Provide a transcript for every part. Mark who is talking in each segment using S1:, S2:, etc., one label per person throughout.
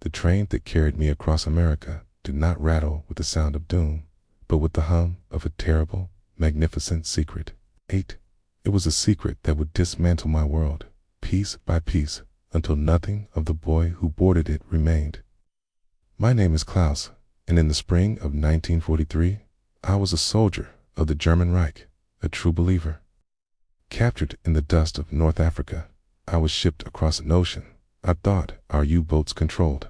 S1: The train that carried me across America did not rattle with the sound of doom, but with the hum of a terrible, magnificent secret. 8. It was a secret that would dismantle my world, piece by piece, until nothing of the boy who boarded it remained. My name is Klaus, and in the spring of 1943, I was a soldier of the German Reich, a true believer. Captured in the dust of North Africa, I was shipped across an ocean I thought our U-boats controlled,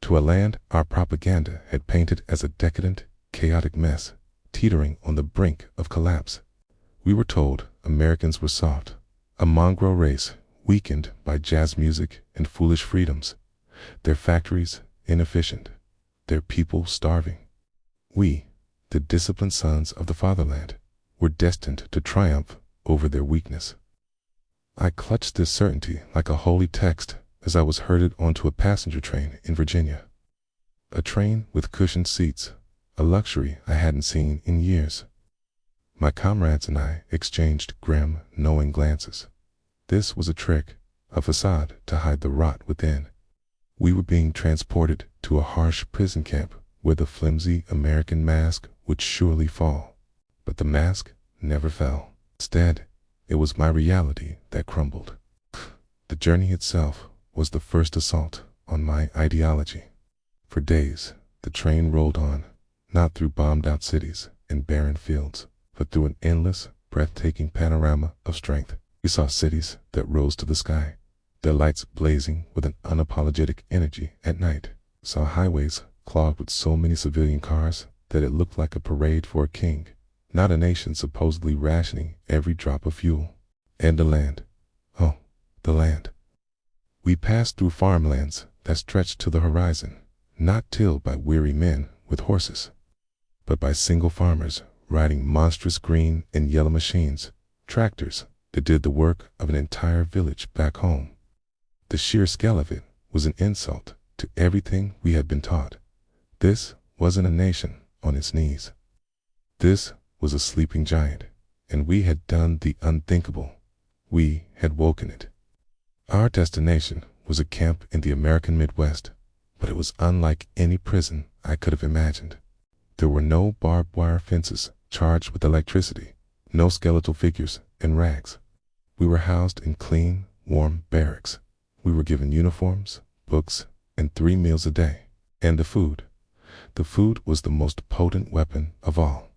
S1: to a land our propaganda had painted as a decadent, chaotic mess, teetering on the brink of collapse. We were told Americans were soft, a mongrel race weakened by jazz music and foolish freedoms, their factories inefficient, their people starving. We, the disciplined sons of the fatherland, were destined to triumph over their weakness. I clutched this certainty like a holy text as I was herded onto a passenger train in Virginia. A train with cushioned seats, a luxury I hadn't seen in years. My comrades and I exchanged grim, knowing glances. This was a trick, a facade to hide the rot within. We were being transported to a harsh prison camp where the flimsy American mask would surely fall. But the mask never fell. Instead, it was my reality that crumbled. The journey itself was the first assault on my ideology. For days, the train rolled on, not through bombed-out cities and barren fields, but through an endless, breathtaking panorama of strength. We saw cities that rose to the sky, their lights blazing with an unapologetic energy at night. Saw highways clogged with so many civilian cars that it looked like a parade for a king, not a nation supposedly rationing every drop of fuel. And the land. Oh, the land. We passed through farmlands that stretched to the horizon, not tilled by weary men with horses, but by single farmers riding monstrous green and yellow machines, tractors that did the work of an entire village back home. The sheer scale of it was an insult to everything we had been taught. This wasn't a nation on its knees. This was a sleeping giant, and we had done the unthinkable. We had woken it. Our destination was a camp in the American Midwest, but it was unlike any prison I could have imagined. There were no barbed wire fences charged with electricity, no skeletal figures in rags. We were housed in clean, warm barracks. We were given uniforms, books, and 3 meals a day. And the food. The food was the most potent weapon of all.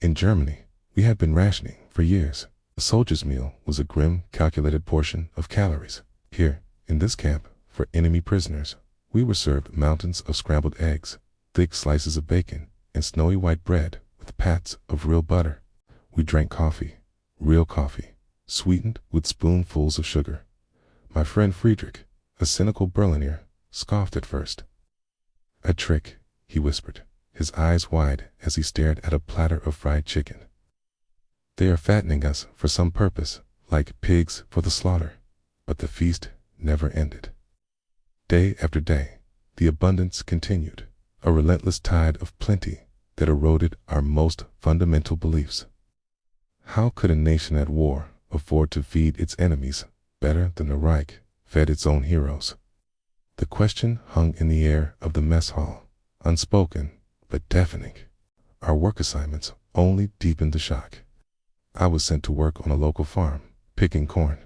S1: In Germany, we had been rationing for years. A soldier's meal was a grim, calculated portion of calories. Here, in this camp, for enemy prisoners, we were served mountains of scrambled eggs, thick slices of bacon, and snowy white bread with pats of real butter. We drank coffee, real coffee, sweetened with spoonfuls of sugar. My friend Friedrich, a cynical Berliner, scoffed at first. "A trick," he whispered, his eyes wide as he stared at a platter of fried chicken. "They are fattening us for some purpose, like pigs for the slaughter." But the feast never ended. Day after day, the abundance continued, a relentless tide of plenty that eroded our most fundamental beliefs. How could a nation at war afford to feed its enemies better than the Reich fed its own heroes? The question hung in the air of the mess hall, unspoken but deafening. Our work assignments only deepened the shock. I was sent to work on a local farm, picking corn.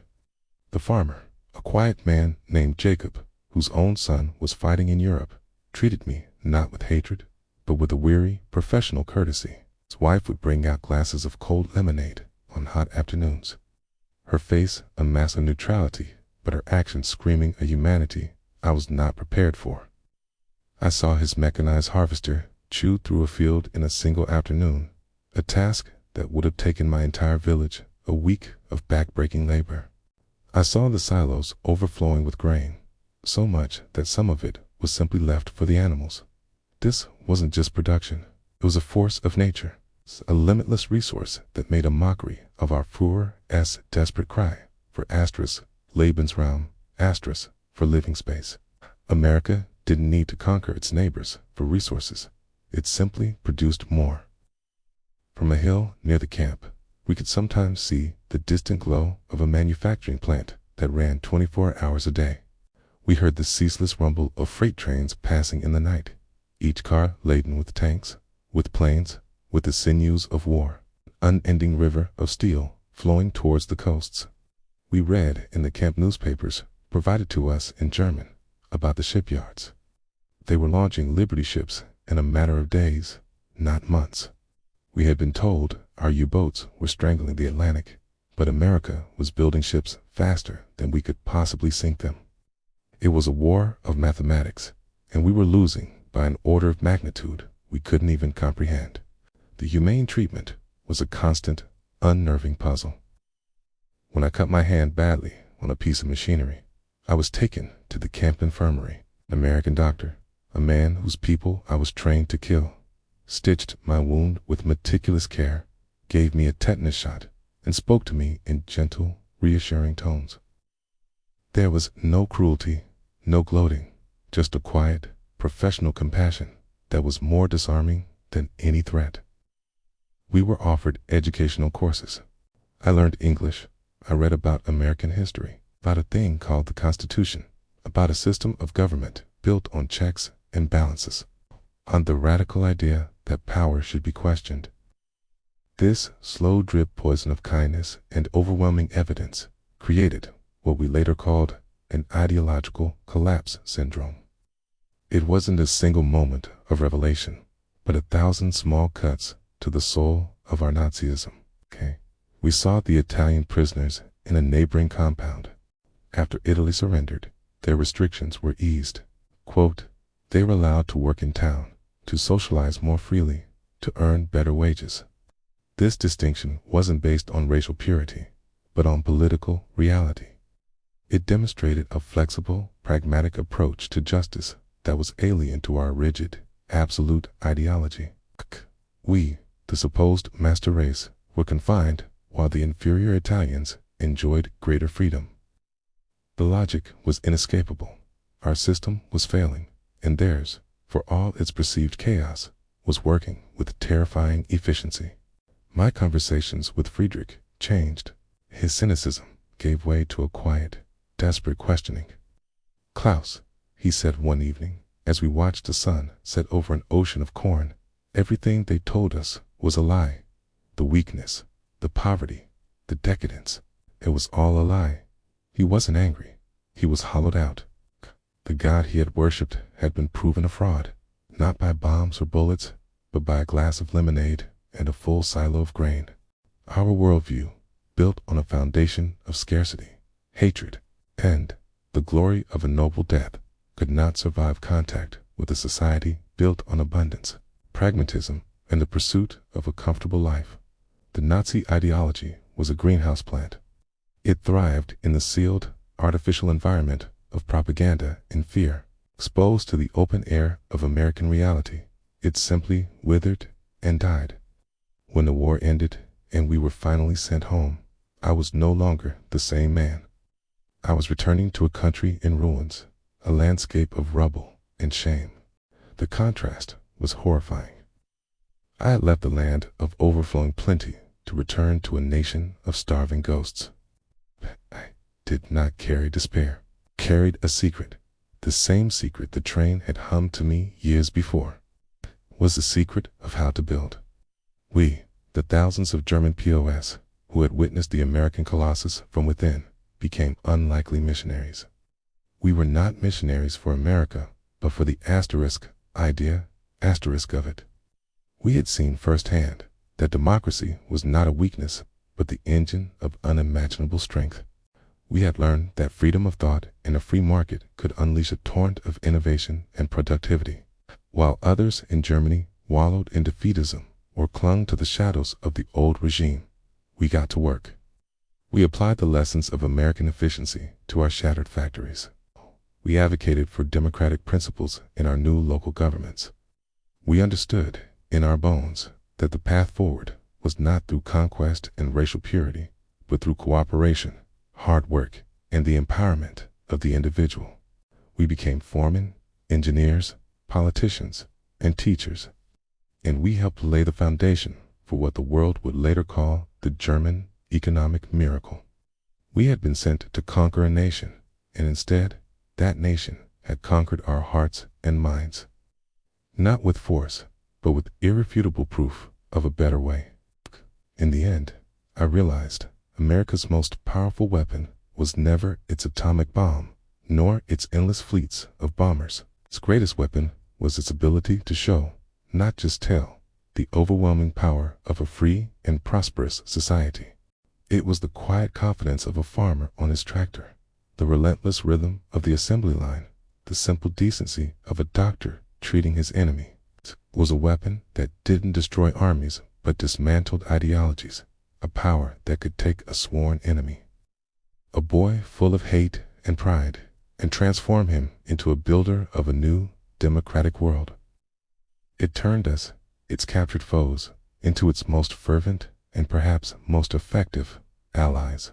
S1: The farmer, a quiet man named Jacob, whose own son was fighting in Europe, treated me not with hatred, but with a weary, professional courtesy. His wife would bring out glasses of cold lemonade on hot afternoons. Her face a mask of neutrality, but her actions screaming a humanity I was not prepared for. I saw his mechanized harvester chew through a field in a single afternoon, a task that would have taken my entire village a week of back-breaking labor. I saw the silos overflowing with grain, so much that some of it was simply left for the animals. This wasn't just production, it was a force of nature, a limitless resource that made a mockery of our Führer's desperate cry for Lebensraum, for living space. America didn't need to conquer its neighbors for resources, it simply produced more. From a hill near the camp, we could sometimes see the distant glow of a manufacturing plant that ran 24 hours a day. We heard the ceaseless rumble of freight trains passing in the night, each car laden with tanks, with planes, with the sinews of war, an unending river of steel flowing towards the coasts. We read in the camp newspapers, provided to us in German, about the shipyards. They were launching Liberty ships in a matter of days, not months. We had been told our U-boats were strangling the Atlantic, but America was building ships faster than we could possibly sink them. It was a war of mathematics, and we were losing by an order of magnitude we couldn't even comprehend. The humane treatment was a constant, unnerving puzzle. When I cut my hand badly on a piece of machinery, I was taken to the camp infirmary. An American doctor, a man whose people I was trained to kill, stitched my wound with meticulous care, gave me a tetanus shot, and spoke to me in gentle, reassuring tones. There was no cruelty, no gloating, just a quiet, professional compassion that was more disarming than any threat. We were offered educational courses. I learned English. I read about American history, about a thing called the Constitution, about a system of government built on checks and balances, on the radical idea that power should be questioned. This slow drip poison of kindness and overwhelming evidence created what we later called an ideological collapse syndrome. It wasn't a single moment of revelation, but 1,000 small cuts to the soul of our Nazism. We saw the Italian prisoners in a neighboring compound. After Italy surrendered, their restrictions were eased. Quote, they were allowed to work in town, to socialize more freely, to earn better wages. This distinction wasn't based on racial purity, but on political reality. It demonstrated a flexible, pragmatic approach to justice that was alien to our rigid, absolute ideology. We, the supposed master race, were confined while the inferior Italians enjoyed greater freedom. The logic was inescapable. Our system was failing, and theirs, for all its perceived chaos, was working with terrifying efficiency. My conversations with Friedrich changed. His cynicism gave way to a quiet, desperate questioning. Klaus, he said one evening, as we watched the sun set over an ocean of corn, everything they told us was a lie. The weakness, the poverty, the decadence, it was all a lie. He wasn't angry. He was hollowed out. The God he had worshipped had been proven a fraud, not by bombs or bullets, but by a glass of lemonade and a full silo of grain. Our worldview, built on a foundation of scarcity, hatred, and the glory of a noble death, could not survive contact with a society built on abundance, pragmatism, and the pursuit of a comfortable life. The Nazi ideology was a greenhouse plant. It thrived in the sealed, artificial environment of propaganda and fear. Exposed to the open air of American reality, it simply withered and died. When the war ended and we were finally sent home, I was no longer the same man. I was returning to a country in ruins, a landscape of rubble and shame. The contrast was horrifying. I had left the land of overflowing plenty to return to a nation of starving ghosts. I did not carry despair, carried a secret, the same secret the train had hummed to me years before. Was the secret of how to build. We, the thousands of German POWs who had witnessed the American colossus from within, became unlikely missionaries. We were not missionaries for America, but for the idea of it. We had seen firsthand that democracy was not a weakness, but the engine of unimaginable strength. We had learned that freedom of thought and a free market could unleash a torrent of innovation and productivity. While others in Germany wallowed in defeatism or clung to the shadows of the old regime, we got to work. We applied the lessons of American efficiency to our shattered factories. We advocated for democratic principles in our new local governments. We understood, in our bones, that the path forward was not through conquest and racial purity, but through cooperation, hard work, and the empowerment of the individual. We became foremen, engineers, politicians, and teachers, and we helped lay the foundation for what the world would later call the German economic miracle. We had been sent to conquer a nation, and instead, That nation had conquered our hearts and minds, not with force, but with irrefutable proof of a better way. In the end, I realized America's most powerful weapon was never its atomic bomb, nor its endless fleets of bombers. Its greatest weapon was its ability to show, not just tell, the overwhelming power of a free and prosperous society. It was the quiet confidence of a farmer on his tractor, the relentless rhythm of the assembly line, the simple decency of a doctor treating his enemy. It was a weapon that didn't destroy armies but dismantled ideologies, a power that could take a sworn enemy, a boy full of hate and pride, and transform him into a builder of a new, democratic world. It turned us, its captured foes, into its most fervent and perhaps most effective allies.